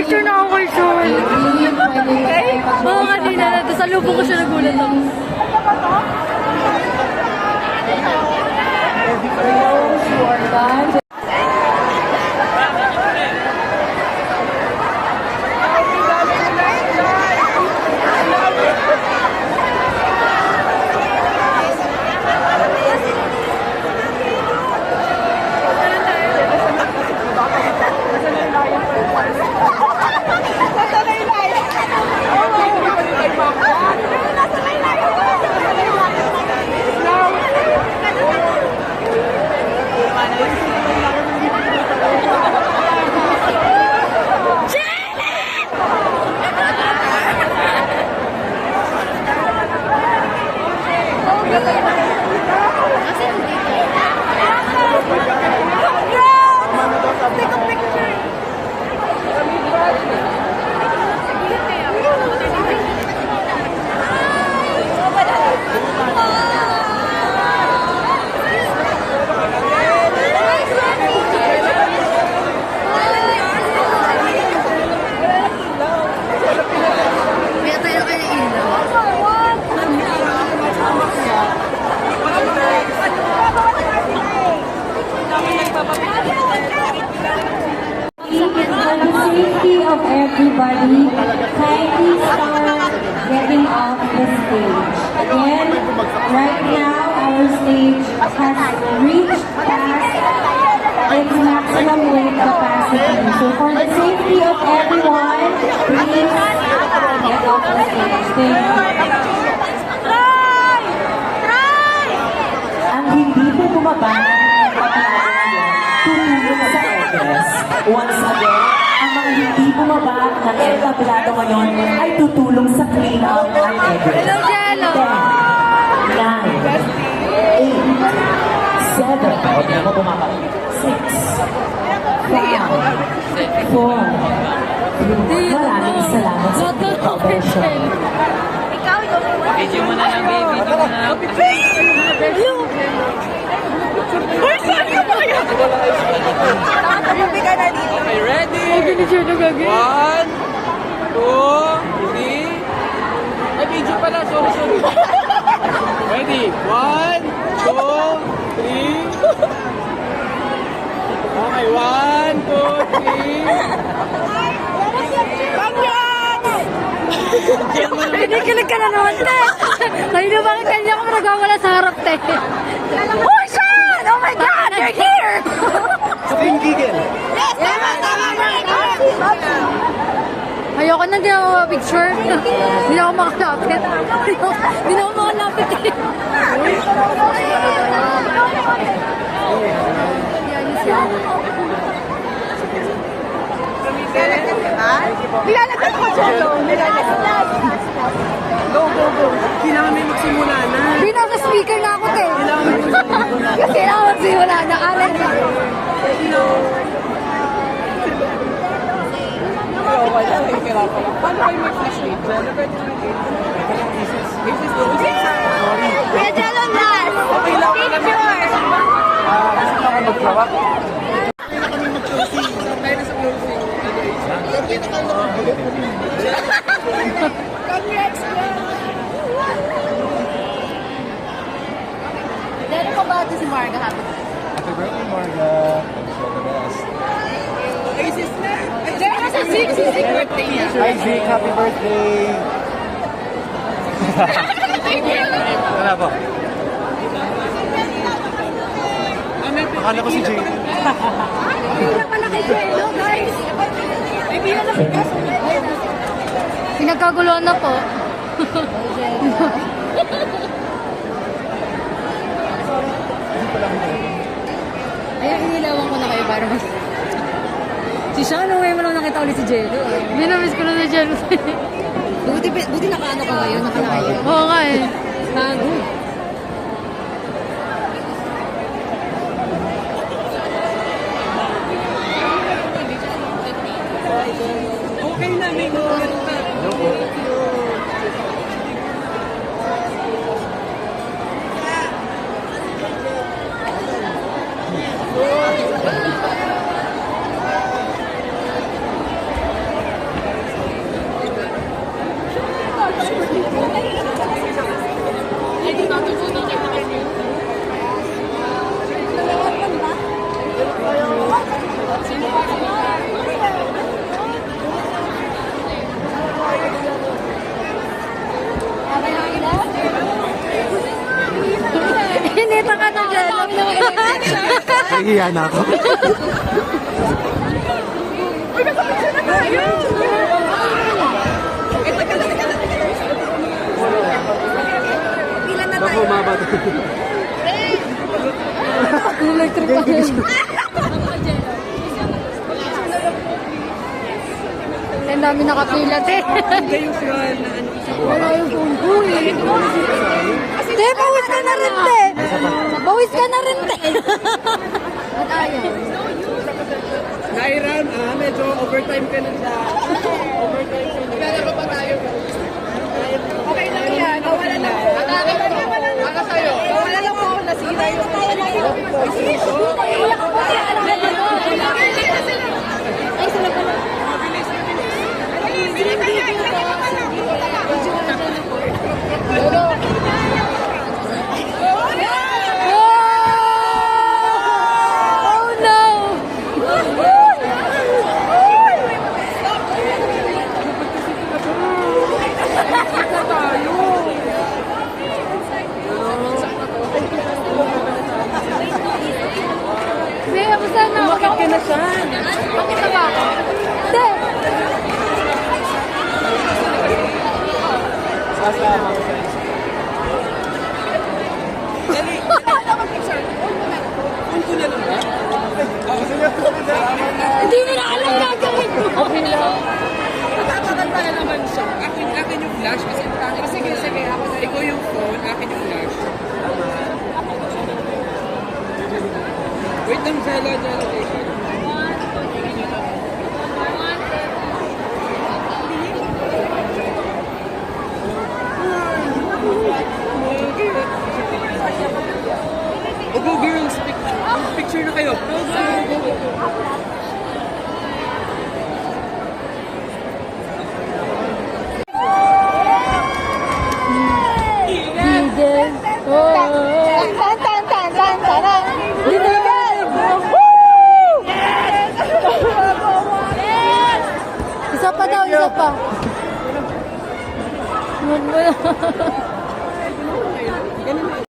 Picture na ako kay Sean. Oo, kanina na. Sa lubong ko siya nagulat ako. Everybody, kindly start getting off the stage. Again, right now our stage has reached past its maximum weight capacity. So for the safety of everyone, please get off the stage. Thank you. Ang hindi po bumaba, tutulong sa Everest. Once again, ang mga hindi bumaba ng entablado ngayon ay tutulong sa clean-up ng Everest. 10, 9, 8, 7, 6, 5, 4, 3. Maraming salamat sa cooperation. Video mo na lang, baby. Video mo na lang. Uy, saan ka ba kaya? Okay, ready? Picture na gagawin. 1, 2, 3. Ay, video pala. Sorry. Ready? 1, 2, 3. Okay, 1, 2, 3. Pinikilig ka na naman, te. Kanina bakit kanya ko nagwawala sa harap, te. Oh, Sean! Oh my God! You're here! Spring giggle. Yes, tama! Ayoko na, di ako picture. Hindi ako makalapit. Hindi ako makalapit, eh. Nilalagay ko siya doon. Go. Kailangan may magsimula na. Pinaka-speaker na ako, te. Kailangan magsimula na. Alan na. Paano kayo may flashlight? Kuya Jello last. Okay lang. Picture. Gusto na kayo magklawak? Okay na kami mag-closing. Saan tayo na sa closing? Congrats, bro. Dito ko ba ito si Marga? Happy birthday, Marga. Wish you all the best. Ay, sister. Dito ko sa Zig birthday niya. Hi, Zeke. Happy birthday. Wala ba? Akala ko si Jay. Hindi na pala kay Jello, guys. Hindi na lang kaso. Pinagkaguluhan na po. Ayun, inilawan ko na kayo para mas... Si Sean, ngayon mo lang nakita ulit si Jello. Binamiss ko na si Jello. Buti nakaano ka ngayon, nakalayo. Oo nga eh. Tago. Okay na, may moment na. Hinita ka na dyan. Nahihiya na ako. Baka umaba to. Electric pa rin. Ang dami nakapila, te. Wala yung phone ko, eh. Te, bawis ka na rin, te. Bawis ka na rin, te. Ba't ayaw? Nairan, medyo overtime ka na siya. Overtime ka na. Kaya pa tayo. Okay lang yan. Nawala lang po. Baka sa'yo. Nawala lang po. Nasira yung Ay, sila pala. Oh no! Hindi, kamusta na? Bakit ka na siya? Bakit na ba? Hindi. Sasama ko sa Hindi mo na alam gagawin ko. Okay lang. Tatakanta na naman siya. Akin yung flash kasi sige, ako na. Ikaw yung phone, akin yung flash. Wait lang, Jella. Go girls, picture na kayo. Bigel. Tan, tan, tan, tan, tan. Bigel. Isa pa daw, isa pa.